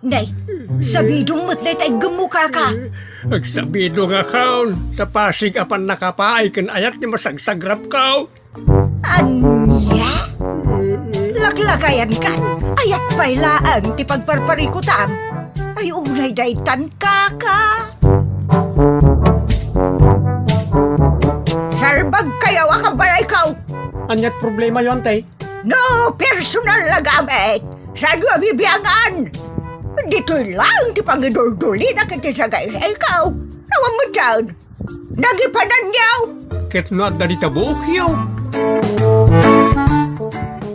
Nay, sabidong mo't day tay gemuka ka. Agsabido nga kaon, tapasig apan nakapaay kan ayat ni masagsagrap kao. Anya? Laklagayan kan, ayat pailaan ti pagparparikutam. Ay unay daytan kaka. Sarbag kayaw akabalay kaw. Anyat problema yon tay. No personal na gamit. Saan nga bibiyangan? Dito'y lang ti pangidul-duli na kiti sa gaya ikaw. Nawang mo dyan. Nagipanan niyaw. Ket not da ditabuok yaw.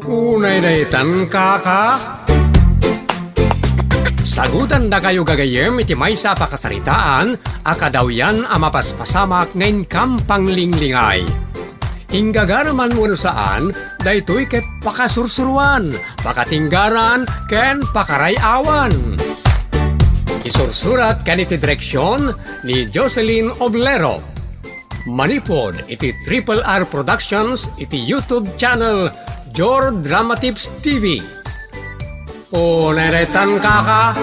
Unay daytan kaka. Sagutan da kayo gagayem iti maysa pakasaritaan, akadaw yan amapaspasamak ngayon kampang linglingay. Inggagaraman mo saan, daytoy ket pakasursuruan, pakatinggaran, ken pakarayawan. Isursurat ken iti direksyon ni Jocelyn Oblero. Manipod iti Triple R Productions iti YouTube channel Jor Drama Tips TV. O neretan kaka.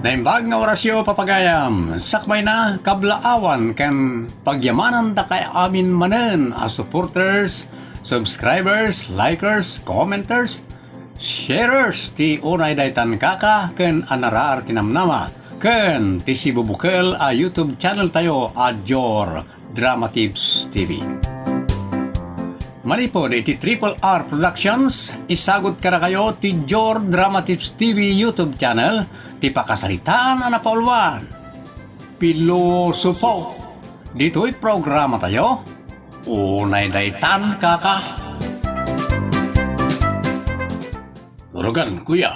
Naimbag nga orasyo papagayam, sakmay na kablaawan ken pagyamanan da kay amin manen as supporters, subscribers, likers, commenters, sharers ti unay daytan kaka ken anarar tinamnama ken ti sibubukel a YouTube channel tayo a Jor Drama Tips TV. Manipod iti Triple R Productions, isagot kara kayo ti Jor Drama Tips TV YouTube channel, ti pakasaritaan na paulwan. Pilosopo. Dito'y programa tayo, unay daytan kaka. Turugan, kuya.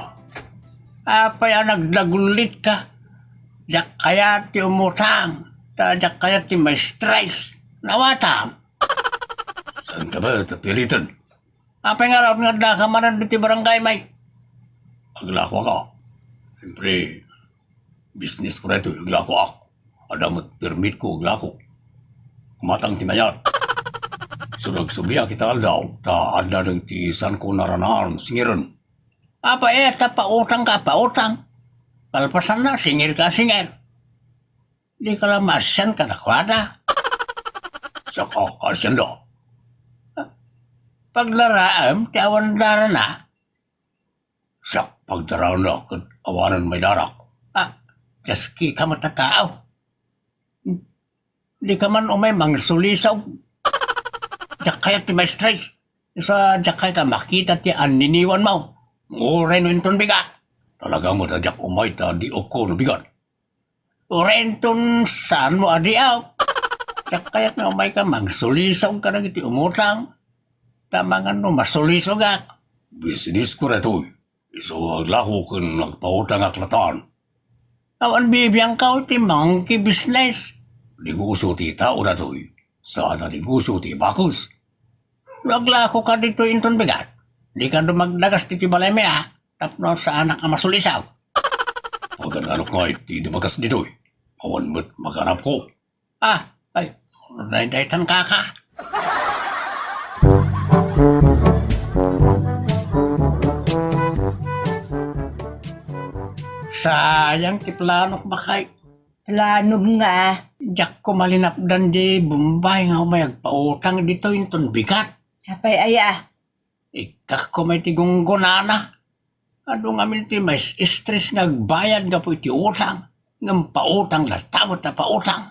Apay nagdagulit ka. Jak kaya ti umutang, jak kaya ti may stress. Nawatam. Saan ka ba tapilitan? Apay nga rap nga nakamanan di ti barangay may. Aglako ka. Siyempre, business ko rito, aglako ako. Adamot permit ko, aglako. Kumatang ti mayat. Surag-subiya kita aldaw, ta alda ng ti san ko naranaan, singiran. Apa pautang ka, pautang. Kalpasan na, singir ka, singir. Di ka lang masyan ka nakwada. Saka, asyan daw. Paglaraam, ti awan dara na. Sak, pagdaraw na, awanan may darak. Jaski ka matataaw. Di ka man umay mangsulisaw. Jakay ti may stress. Sa jakay ka makita ti aniniwan mo. Uren winton bigat. Talaga mo na jak umay ta di oko no bigat. Uren ton saan mo adiaw. Jakay na umay ka mangsulisaw ka na iti umutang. Tamangan no masulisaw ka. Business ko rito. Iso aglako kung nagpautang aklatan. Awan bibiyang ka ti monkey business. Negosyo ti tao na to'y. Sana negosyo ti bakus. Naglako ka dito inton bigat. Di ka dumagdagas ti balay me tapno sa anak ang masulisaw. Pagkan ano nga ti dumagas dito. Awan mo't maganap ko. Ay, daytan kaka. Sayang ti plano ko bakay. Plano nga. Jak ko malinapdan di Bombay nga umayag pautang dito inton bigat. Apay aya. Ikak ko may tigunggunana. Ano nga ti may stress nga bayad nga po iti utang. Ngam pautang latamot na pautang.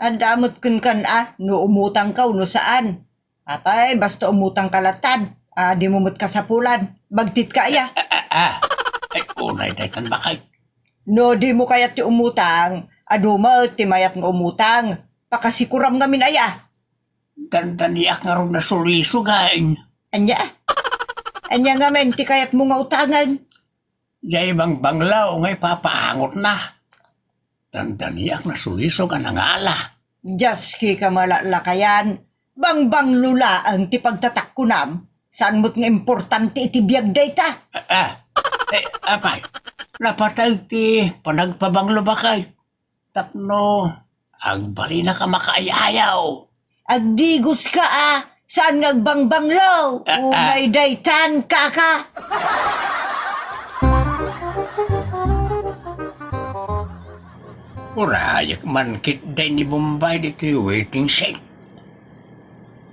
Andamot kun kan no umutang ka no saan. Apay, basta umutang kalatan. Di mumut ka sa pulan. Bagtit ka aya. Ay, unay daytan bakay. No, di mo kayat ti umutang. Aduma, ti mayat nga umutang. Pakasikuram ngamin aya. Dandaniak nga rin na suliso gain. Anya nga men, ti kayat mo nga utangan. Jay bang banglaw ngay papaangot na. Dandaniak na suliso ka nangala. Jaski ka malalakayan. Bang lula ang ti pagtatakkunam. Saan mo't nga importante iti biyag dayta? Apay, napatay ti panagpabanglo bakay. Tapno, agbali na ka makaayayaw. Agdigos ka saan ngagbangbanglaw? Unay daytan kaka. Urayak man kit day ni Bombay dito yung waiting shed.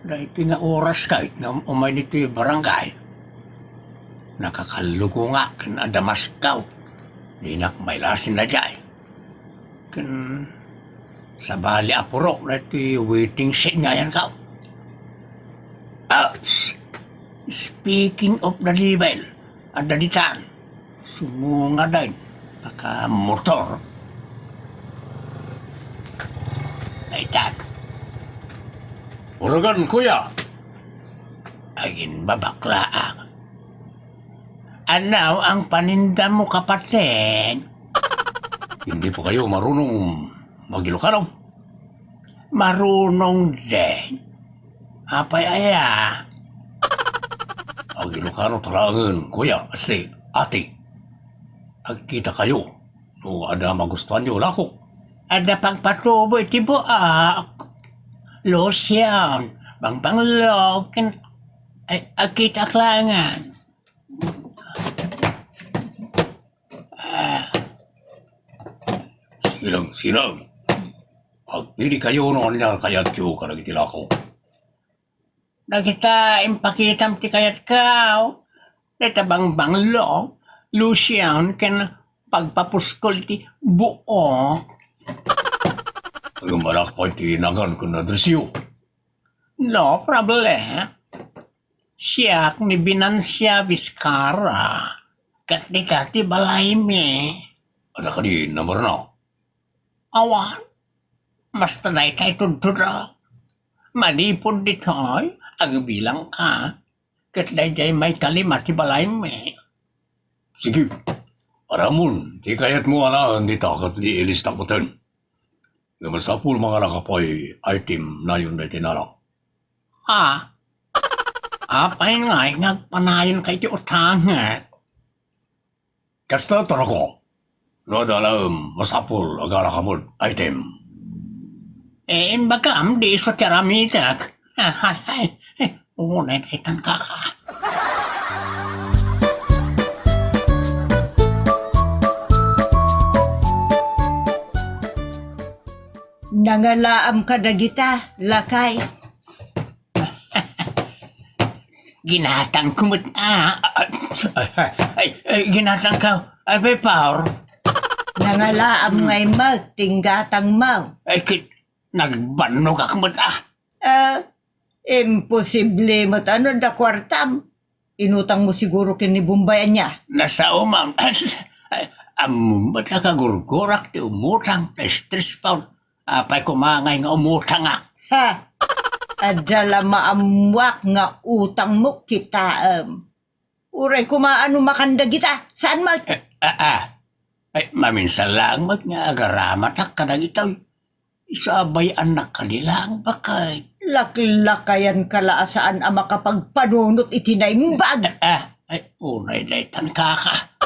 Dahil nga oras kahit na umay dito yung barangay. Nakakalugo nga kan Adamaskaw. Di nak may lasin na dyan. Kan sa bali apuro dito yung waiting shed nga yan ka. Speaking of the level, ada di tan. Sumunga din. Naka-motor. Daytan. Uragan, kuya. Agin babaklaan. Ano ang paninda mo, kapatid? Hindi po kayo marunong mag-Ilocano? Marunong din. Apay aya. Ang Ilocano talangan, kuya, asti, ate. Agkita kayo. No, ada magustuhan niyo lako. Ada pagpatuboy tibo Lotion, bang kan ay agkita klangan. Silang. Pag hindi kayo noon niya kayat yung karagitila ko. Nakita impakitam ti kayat kao. Dita bang Lucian kan pagpapuskol ti buo. Yung malak pa tinagan ko na dresyo. No problem. Siyak ni Binansya Vizcara. Kati balay mi. Ada ka di number na? Awan. Mas tanay kay tudura. Manipod ditoy. Ang bilang ka. Katday may kalimat ti balay mi. Sige. Aramon, di kayat mo di takat ni Elis takutin. Yung masapul mga nakapoy item na yun na tinarang. Apay nga'y nagpanayon kay ti utangan. Kasta tarako. No dalam masapul agara kamod item. Bagam di sa keramitak. Unay itan kaka. Nangalaam ka dagita, lakay. Ginatang kumot ginatang ka. Ay, power. Nangalaam ngay magtinggatang mau. Ay, nagbano ka kumot Imposible mo tano da kwartam. Inutang mo siguro kinibumbayan niya. Nasa umang. Ba't nakagurgurak ti umutang na stress pound. Apay kumangay nga umutang nga. Ha! Adala maamwak nga utang mo kita. Uray kumaano makanda kita. Saan mag... Ay, maminsan lang nga agaramatak ka na itaw. Isabay anak kanila ang bakay. Laki-lakayan kalaasaan ang makapagpanunot itinaimbag. Ay, unay daytan kaka.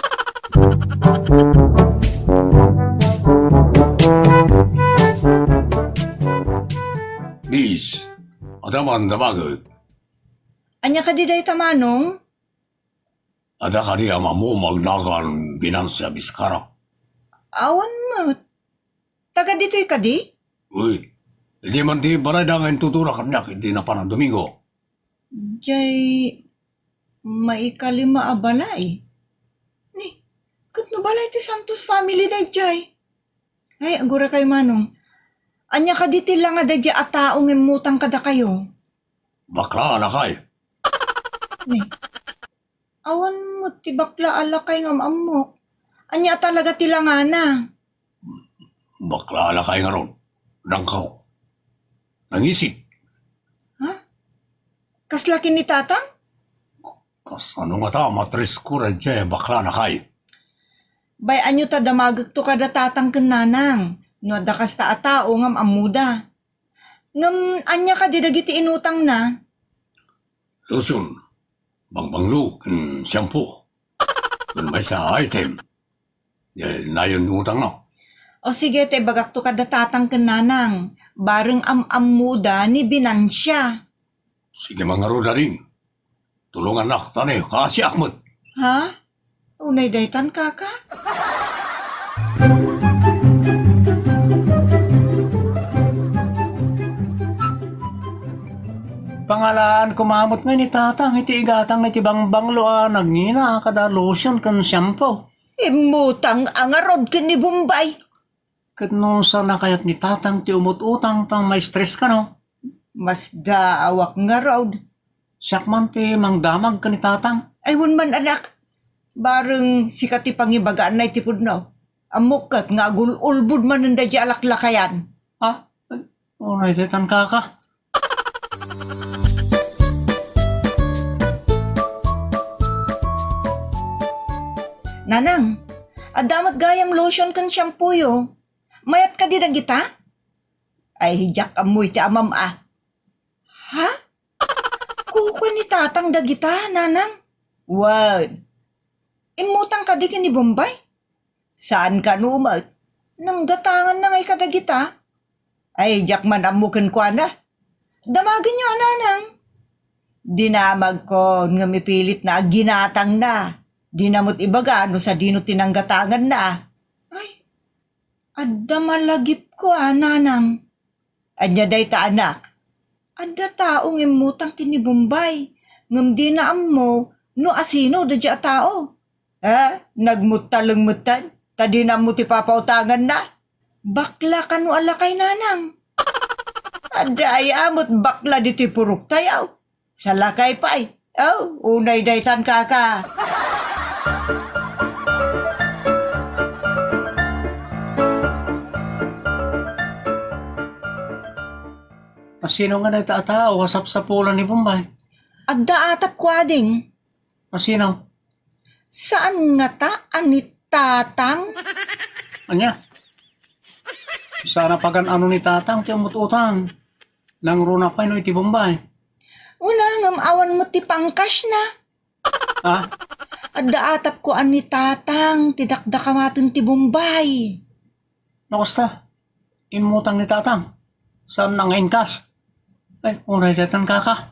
Miss, ada man damagag. Anya ka di day tamanong? Ada ka di ama mo magnagan Binansya Vizcara. Awan mo. Taga dito'y ka di? Uy, hindi man di balay dangan tutura kanyak, hindi na pa ng Domingo. Jay, maikalima abalay. Ni, kat no balay ti Santos family day, Jay. Ay, agura kayo manong. Anya ka diti lang nga dadya at taong imutang kada kayo. Bakla na kay. Ni, awan mo ti bakla alakay nga maamok. Anya talaga tilangana. Bakla na kay nga ron. Nangkaw. Nangisip. Ha? Kaslaki ni tatang? Kas ano nga ta, matris ko rin dyan, bakla na kay. Bay anyo ta damagag to kada tatang kenanang. No da kasta atao ngam amuda. Ngam anya ka didagiti inutang na. Lotion, bangbanglo, kan shampoo. Kan may sa item. Na yun utang na. O sige, te, bagak to kada tatang kananang. Bareng am-amuda ni Binansya. Sige mga roda rin. Tulungan nak tani kasi akmot. Ha? Unay daytan kaka? Pangalaan kumamot nga ni tatang iti igatang iti bangbanglo nagngina kada lotion kan shampoo. Imutang angarod ka ni Bombay. Kat no sana kayat ni tatang ti umut-utang tang may stress ka no. Mas daawak nga raw. Siyak man ti mangdamag ka ni tatang. Ayun man anak. Bareng sikat ti pangibagaan na itipod na. Amukat nga agul-ulbud man ang dadya alaklakayan. Ha? Unay detan kaka. Nanang, adamat gayam lotion kan shampoo yo. Mayat ka di na kita? Ay, hijak amoy ti amam ah. Ha? Kuko ni tatang dagita, nanang? Wow. Imutang ka di ka ni Bombay? Saan ka numat? Nang gatangan na ngay kadagita? Ay, jak man amukan kwa na. Damagin nyo, nanang. Dinamag ko nga mipilit na ginatang na. Dinamot ibaga no sa dino tinanggatangan na. Ay, adda malagip ko nanang. Anya day ta anak. Adda taong imutang tini Bombay. Ngam di na mo no asino da dya tao. Nagmutaleng-mutan. Tadi na mo ti papautangan na. Bakla ka no alakay nanang. Adda ay amot bakla di ti purok tayaw. Sa lakay pa ay. Unay daytan kaka. Sino nga nagtatao kasap sa pulan ni Bombay? Adda atap ko ading. Sino? Saan nga ta anit tatang? Anya? Sana pagan ano ni tatang ti umut-utang. Nang runa pa ino iti Bombay. Una ngam awan mo ti pangkas na. Ha? Adda atap ko ani tatang tidakdakamaten ti Bombay. Nakusta? Imutang ni tatang. Saan nang ingkas? Ay, unay datan kaka.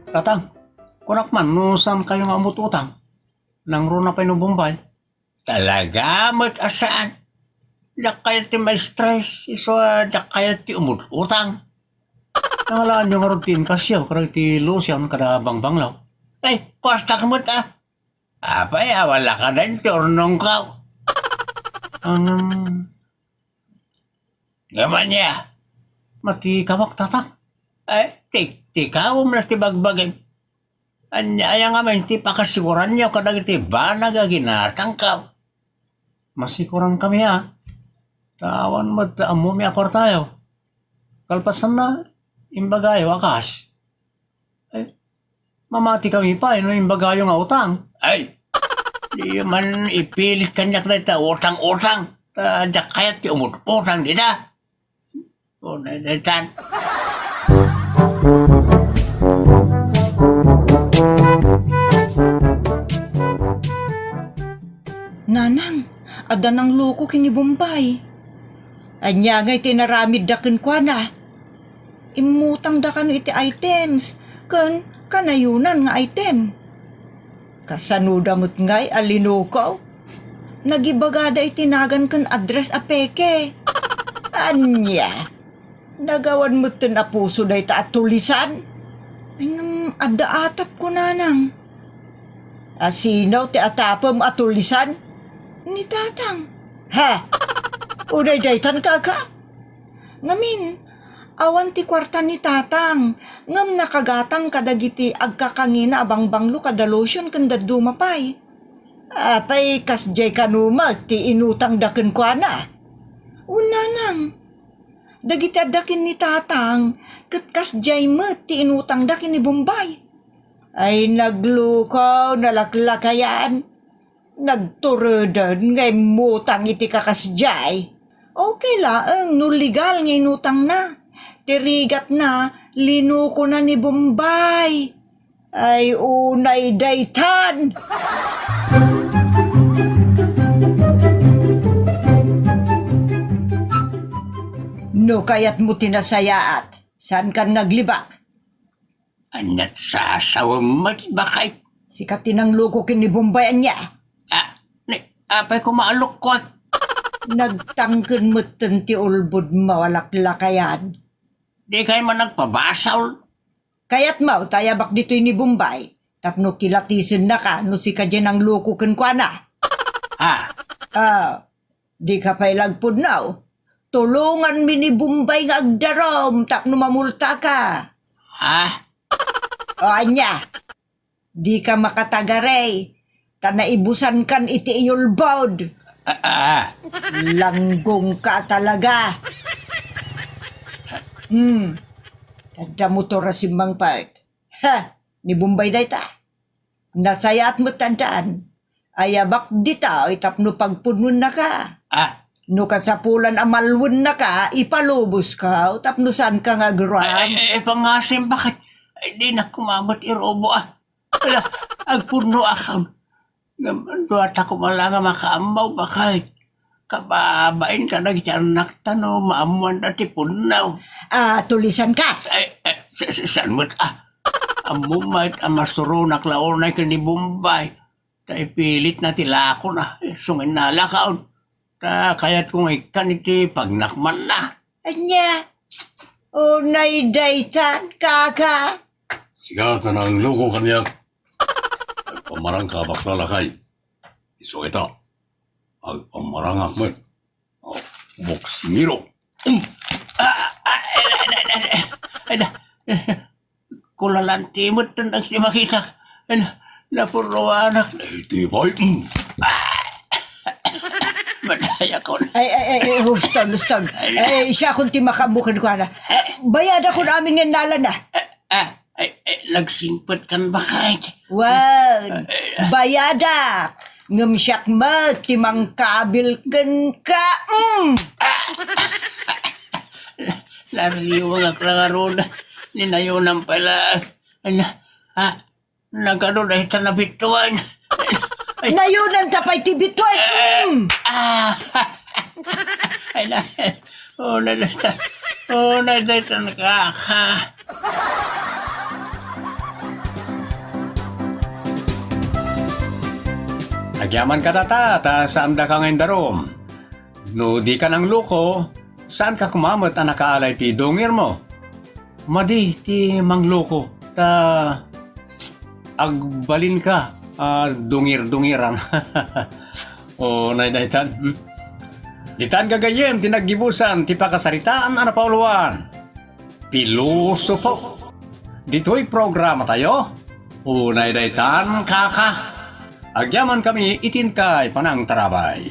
Tatang, kunak man, no saan kayo nga umut-utang? Nang runa pa ino Bombay. Talaga, mo't asaan? Yak kayo ti may stress, iso yak kayo ti umut-utang. Nangalaan yung routine kasyo, karag ti lotion kada bangbanglaw. Ay, kwasta ka mo't Apay, wala ka din, turnong ka. Gaman niya. Mati kawak tatang. Ay, tikawam na ti bagbagay. Anya nga man, ti pakasiguran niyo kadag ti banag ginatang ka. Masikuran kami Tawan mo, amumi akor tayo. Kalpasan na, imbagayo akas. Ay, mamati kami pa, imbagayo nga utang. Ay, di man ipilit kanyak na ita, utang-utang. Diyak kayat ti umut-utang dita. O, naitan. Nanang, ada nang luko kini Bombay. Anya ngay tinaramid daken kwa na. Imutang da kano iti items. Kan kanayunan nga item. Kasanudamot ngay alinukaw. Nagibagada itinagan kan address apeke. Anya. Nagawan mo tin na puso na ita at tulisan. Ay ngam adda atap ko nanang. Asinaw ti atapam at tulisan. Ni tatang. Ha? Unay daytan kaka? Ngamin, awan ti kwarta ni tatang. Ngam nakagatang kadagiti agkakangina abang banglo kada lotion kanda dumapay. Apay kasjay kanuma ti inutang daken kwa na. Una nang. Dagiti adakin ni tatang ket kasjay met ti inutang dakin ni Bombay. Ay naglukaw nalaklakayan. Nagturedan ngay mutang iti kakasjay. Okay laeng no legal ngay inutang na. Tirigat na linuko na ni Bombay. Ay unay daytan. No kayat mo tinasayaat. Saan kan naglibak? Anyat sa asawa bakay. Sikat tinang luko kinibumbayan niya. Apay ko maalok ko. Nagtangken mo ti ulbod mawalaklakayan. Di kayo man nagpabasaw. Kayat mau tayabak dito'y ni Bombay. Tapno kilatisin na ka no si ka dyan ang luko ken kwa na. Di ka pa'y lagpod now. Tulungan mi ni Bombay nga agdarom tapno mamulta ka. O anya, di ka makatagaray. Tanaibusan kan iti iyulbod. Langgong ka talaga. Tadda mo to rasimang part. Ni Bombay day ta. Nasayat mo tandaan. Ayabak dita, itapno pagpunon na ka. No kasapulan amalwon na ka, ipalubos ka, tapno saan ka nga gram. Pangasim, bakit? Di na kumamot irobo Wala, agpuno akam. Duat ako malanga makaamaw, bakit? Kababain ka na gitanak tano, maamuan dati punaw. Tulisan ka. Saan mo't amumait amasurunak launay ka ni Bombay. Tay pilit na tila ako na, sungin na lakaon. Kaya't kung ikan iti pagnakman na. Anya, unay daytan, kaka. Siga tanang luko kanya. Pamarang ka baklalakay. Iso ito. Pamarang akmet. Boksimiro. Kulalanti mo tandang si makita. Napuro anak. Iti boy. Madaya ko na. Huston. Siya kung timakamukan ko na. Bayad ako namin nga nala na. Nagsimpot kan bakit? Wow, bayada. Ngam siyak mo, timang kabil kan ka. Nariwag ak lang aron. Ninayunan pala. Nagano na ito nabituan. Nayunan tapay tibitoy. Ay na. Nalasta nakaka. Agyaman ka tata, saan da ka ngayon darom? No di ka ng luko, saan ka kumamot ang nakaalay ti dungir mo? Madi ti mangloko, agbalin ka, dungir-dungiran. O naidaitan, ditan gagayem, tinaggibusan, ti pakasaritaan, pauluan. Pilosopo. Dito'y programa tayo. O naidaitan, kaka. Agyaman kami itinkay panang tarabay.